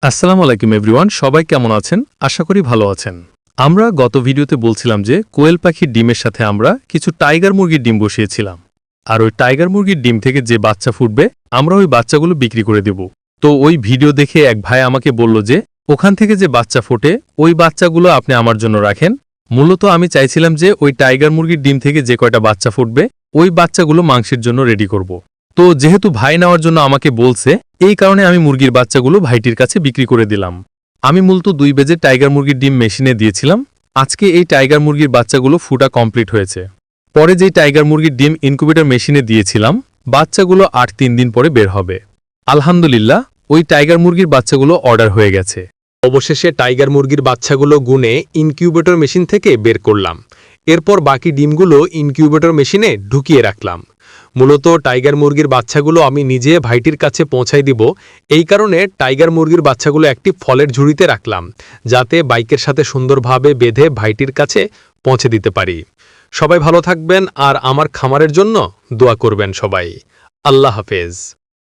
আসসালামু আলাইকুম এভরিওয়ান, সবাই কেমন আছেন? আশা করি ভালো আছেন। আমরা গত ভিডিওতে বলছিলাম যে কোয়েল পাখির ডিমের সাথে আমরা কিছু টাইগার মুরগির ডিম বসিয়েছিলাম, আর ওই টাইগার মুরগির ডিম থেকে যে বাচ্চা ফুটবে আমরা ওই বাচ্চাগুলো বিক্রি করে দেব। তো ওই ভিডিও দেখে এক ভাই আমাকে বলল যে ওখান থেকে যে বাচ্চা ফোটে ওই বাচ্চাগুলো আপনি আমার জন্য রাখেন। মূলত আমি চাইছিলাম যে ওই টাইগার মুরগির ডিম থেকে যে কয়টা বাচ্চা ফুটবে ওই বাচ্চাগুলো মাংসের জন্য রেডি করব। তো যেহেতু ভাই নেওয়ার জন্য আমাকে বলছে, এই কারণে আমি মুরগির বাচ্চাগুলো ভাইটির কাছে বিক্রি করে দিলাম। আমি মূলত 2 বেজে টাইগার মুরগির ডিম মেশিনে দিয়েছিলাম। আজকে এই টাইগার মুরগির বাচ্চাগুলো ফুটা কমপ্লিট হয়েছে। পরে যেই টাইগার মুরগির ডিম ইনকিউবেটর মেশিনে দিয়েছিলাম, বাচ্চাগুলো 8-3 দিন পরে বের হবে। আলহামদুলিল্লাহ, ওই টাইগার মুরগির বাচ্চাগুলো অর্ডার হয়ে গেছে। অবশেষে টাইগার মুরগির বাচ্চাগুলো গুনে ইনকিউবেটর মেশিন থেকে বের করলাম। এরপর বাকি ডিমগুলো ইনকিউবেটর মেশিনে ঢুকিয়ে রাখলাম। মূলত টাইগার মুরগির বাচ্চাগুলো আমি নিজে ভাইটির কাছে পৌঁছাই দিব। এই কারণে টাইগার মুরগির বাচ্চাগুলো একটি ফলের ঝুড়িতে রাখলাম, যাতে বাইকের সাথে সুন্দরভাবে বেঁধে ভাইটির কাছে পৌঁছে দিতে পারি। সবাই ভালো থাকবেন আর আমার খামারের জন্য দোয়া করবেন সবাই। আল্লাহ হাফেজ।